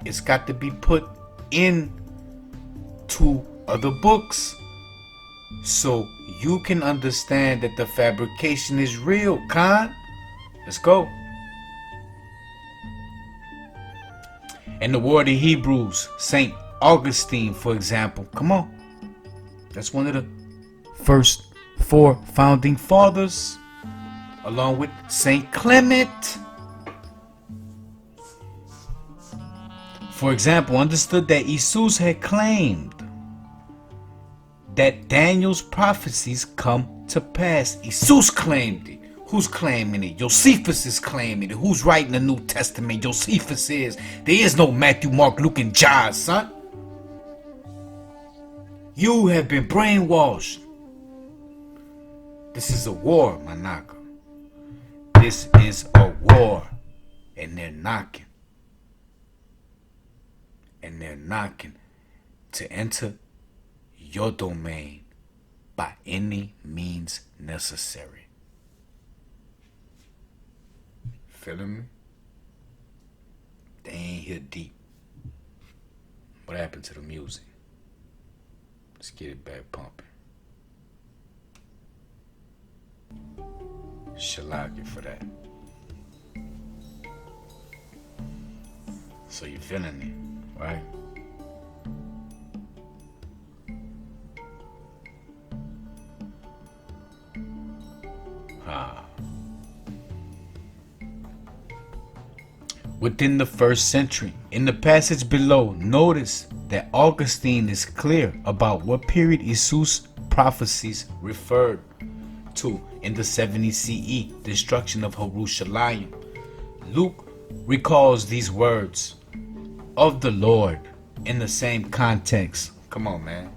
it's got to be put in to other books so you can understand that the fabrication is real. Khan, let's go. And the war of the Hebrews, St. Augustine, for example. Come on. That's one of the first 4 founding fathers, along with St. Clement. For example, understood that Esus had claimed that Daniel's prophecies come to pass. Esus claimed it. Who's claiming it? Josephus is claiming it. Who's writing the New Testament? Josephus is. There is no Matthew, Mark, Luke, and John, son. You have been brainwashed. This is a war, Manaka. This is a war. And they're knocking. And they're knocking to enter your domain by any means necessary. Feeling me? They ain't here deep. What happened to the music? Let's get it back pumping. Shalaki for that. So you feeling it, right? Within the 1st century, in the passage below, notice that Augustine is clear about what period Esus' prophecies referred to in the 70 CE destruction of Jerusalem. Luke recalls these words of the Lord in the same context. Come on, man.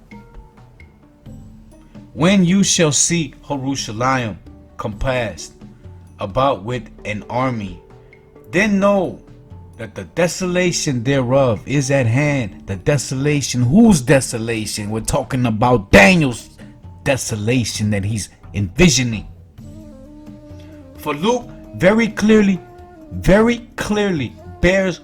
When you shall see Jerusalem compassed about with an army, then know that the desolation thereof is at hand. The desolation, whose desolation? We're talking about Daniel's desolation that he's envisioning. For Luke very clearly bears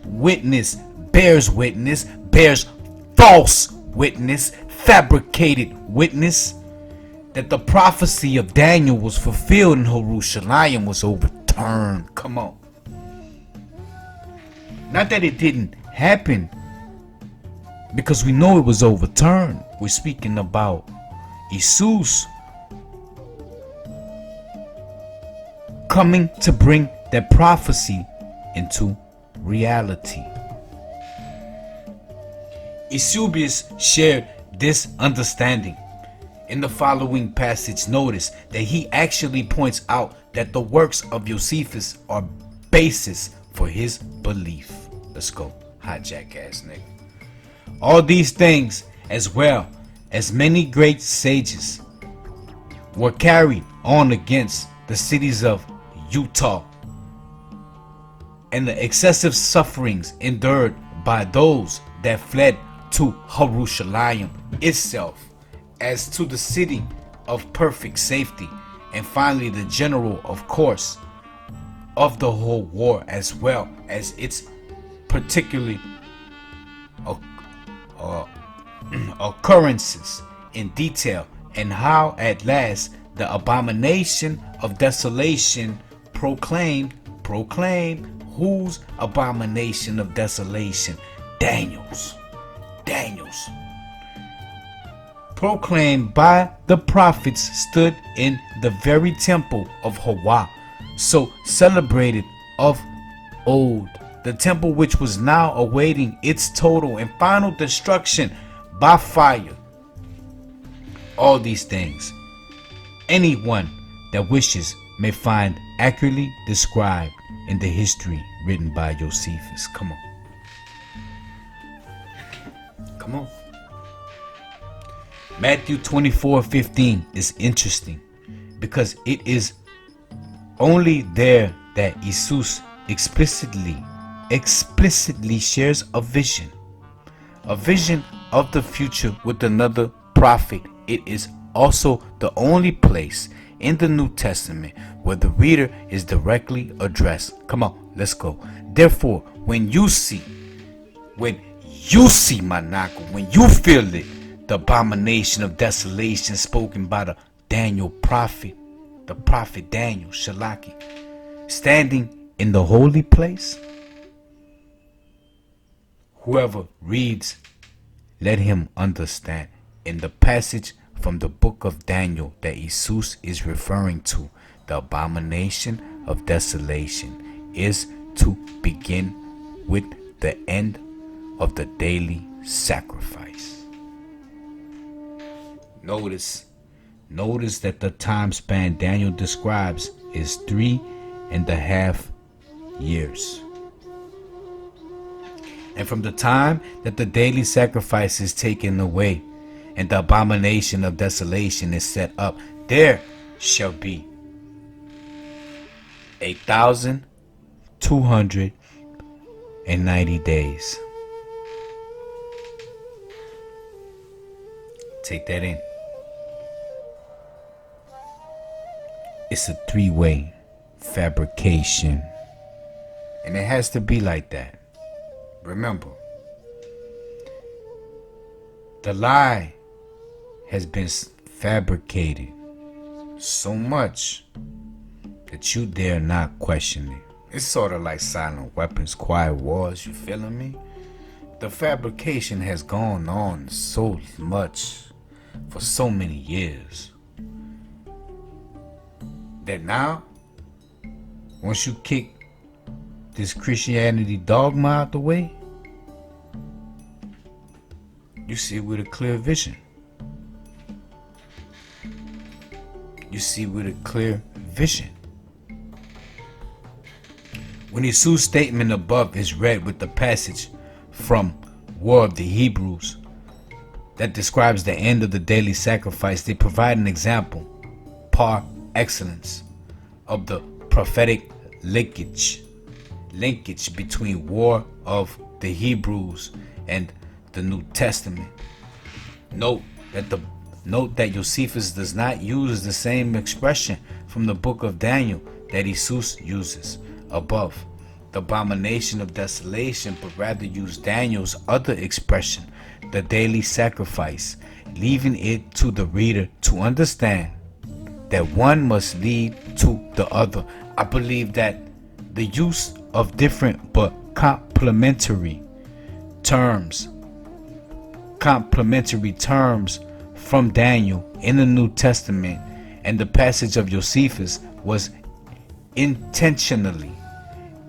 false witness, fabricated witness, that the prophecy of Daniel was fulfilled and Jerusalem was overturned. Come on. Not that it didn't happen, because we know it was overturned. We're speaking about Esus coming to bring that prophecy into reality. Eusebius shared this understanding. In the following passage, notice that he actually points out that the works of Josephus are basis for his belief. Let's go, hijack ass nigga. All these things, as well as many great sages, were carried on against the cities of Utah, and the excessive sufferings endured by those that fled to Jerusalem itself, as to the city of perfect safety, and finally the general, of course, of the whole war, as well as its particularly occurrences in detail, and how at last the abomination of desolation proclaimed whose abomination of desolation? Daniel's proclaimed by the prophets, stood in the very temple of Hawa, so celebrated of old, the temple which was now awaiting its total and final destruction by fire. All these things anyone that wishes may find accurately described in the history written by Josephus. Come on. Matthew 24:15 is interesting because it is only there that Esus explicitly shares a vision of the future with another prophet. It is also the only place in the New Testament where the reader is directly addressed. Come on, let's go. Therefore, when you see Manako, when you feel it, the abomination of desolation spoken by the prophet Daniel, Shalaki, standing in the holy place, whoever reads, let him understand. In the passage from the book of Daniel that Esus is referring to, the abomination of desolation is to begin with the end of the daily sacrifice. Notice that the time span Daniel describes is 3.5 years. And from the time that the daily sacrifice is taken away and the abomination of desolation is set up, there shall be 1,290 days. Take that in. It's a three-way fabrication. And it has to be like that. Remember, the lie has been fabricated so much that you dare not question it. It's sort of like silent weapons, quiet wars, you feeling me? The fabrication has gone on so much for so many years that now, once you kick this Christianity dogma out the way, you see with a clear vision. When Esus' statement above is read with the passage from War of the Hebrews that describes the end of the daily sacrifice, they provide an example par excellence of the prophetic linkage between War of the Hebrews and the New Testament. Note that Josephus does not use the same expression from the book of Daniel that Esus uses above, the abomination of desolation, but rather use Daniel's other expression, the daily sacrifice, leaving it to the reader to understand that one must lead to the other. I believe that the use of different but complementary terms from Daniel in the New Testament and the passage of Josephus was intentionally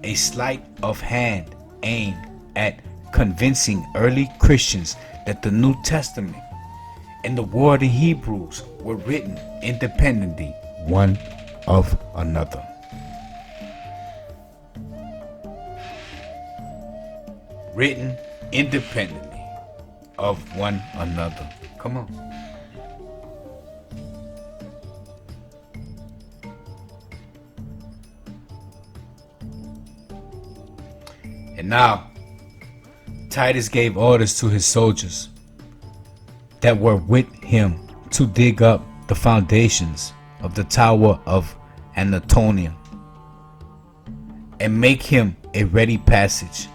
a sleight of hand aimed at convincing early Christians that the New Testament and the War of the Hebrews were written independently one of another. Written independently of one another. Come on. And now, Titus gave orders to his soldiers that were with him to dig up the foundations of the Tower of Antonia and make him a ready passage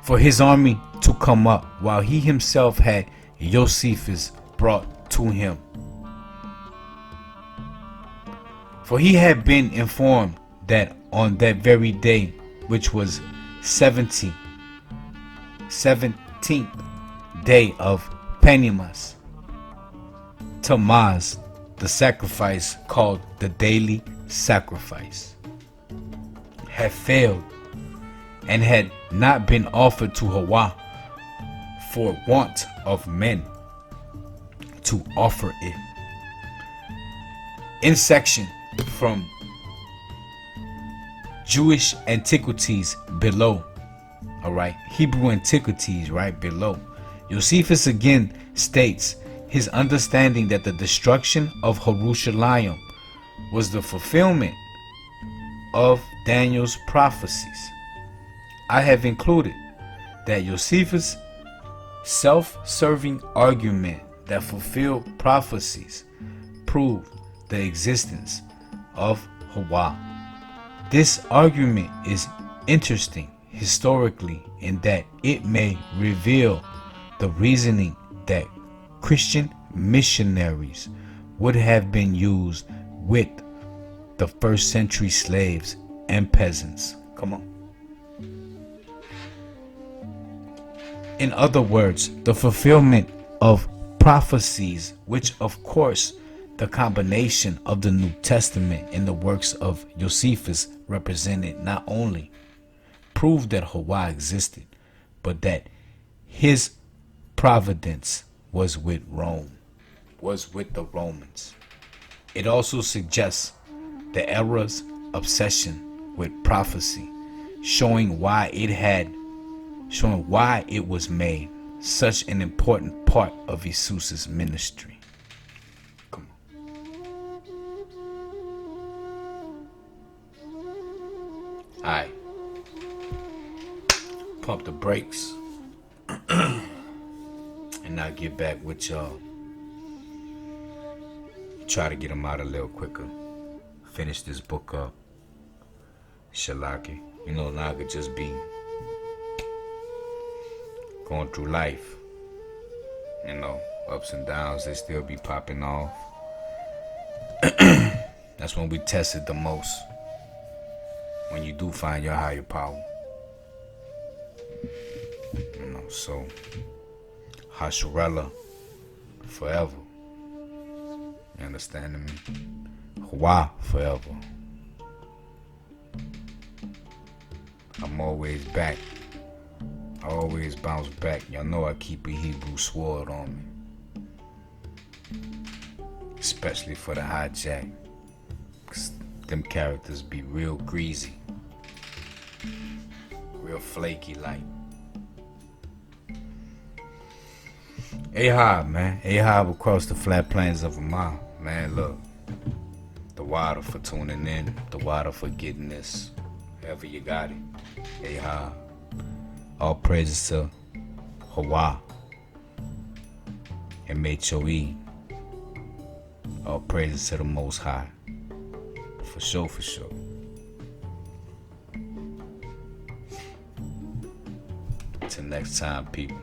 for his army to come up, while he himself had Josephus brought to him. For he had been informed that on that very day, which was 17th day of Pentemas, Tammuz, the sacrifice called the daily sacrifice, had failed and had not been offered to Hawa for want of men to offer it. In section from Jewish antiquities below, alright, Hebrew antiquities right below, Josephus again states his understanding that the destruction of Jerusalem was the fulfillment of Daniel's prophecies. I have included that Josephus' self-serving argument that fulfilled prophecies proved the existence of Hawa. This argument is interesting historically in that it may reveal the reasoning that Christian missionaries would have been used with the first century slaves and peasants. Come on. In other words, the fulfillment of prophecies, which of course the combination of the New Testament and the works of Josephus represented, not only proved that Hawa existed, but that his providence was with Rome, was with the Romans. It also suggests the era's obsession with prophecy, showing why it was made such an important part of Esus's ministry. Come on. Alright. Pump the brakes. And I'll get back with y'all. Try to get them out a little quicker. Finish this book up. Shalaki. You know, now I could just be going through life. You know, ups and downs, they still be popping off. That's when we test it the most. When you do find your higher power. You know, so Hasharella forever. You understanding me? Hawa forever. I'm always back. I always bounce back. Y'all know I keep a Hebrew sword on me. Especially for the hijack. 'Cause them characters be real greasy. Real flaky like. Ahab, man. Ahab across the flat plains of Amah. Man, look. The water for tuning in. The water for getting this. However you got it. Ahab. All praises to Hawa and Mechoe. All praises to the Most High. For sure, for sure. Till next time, people.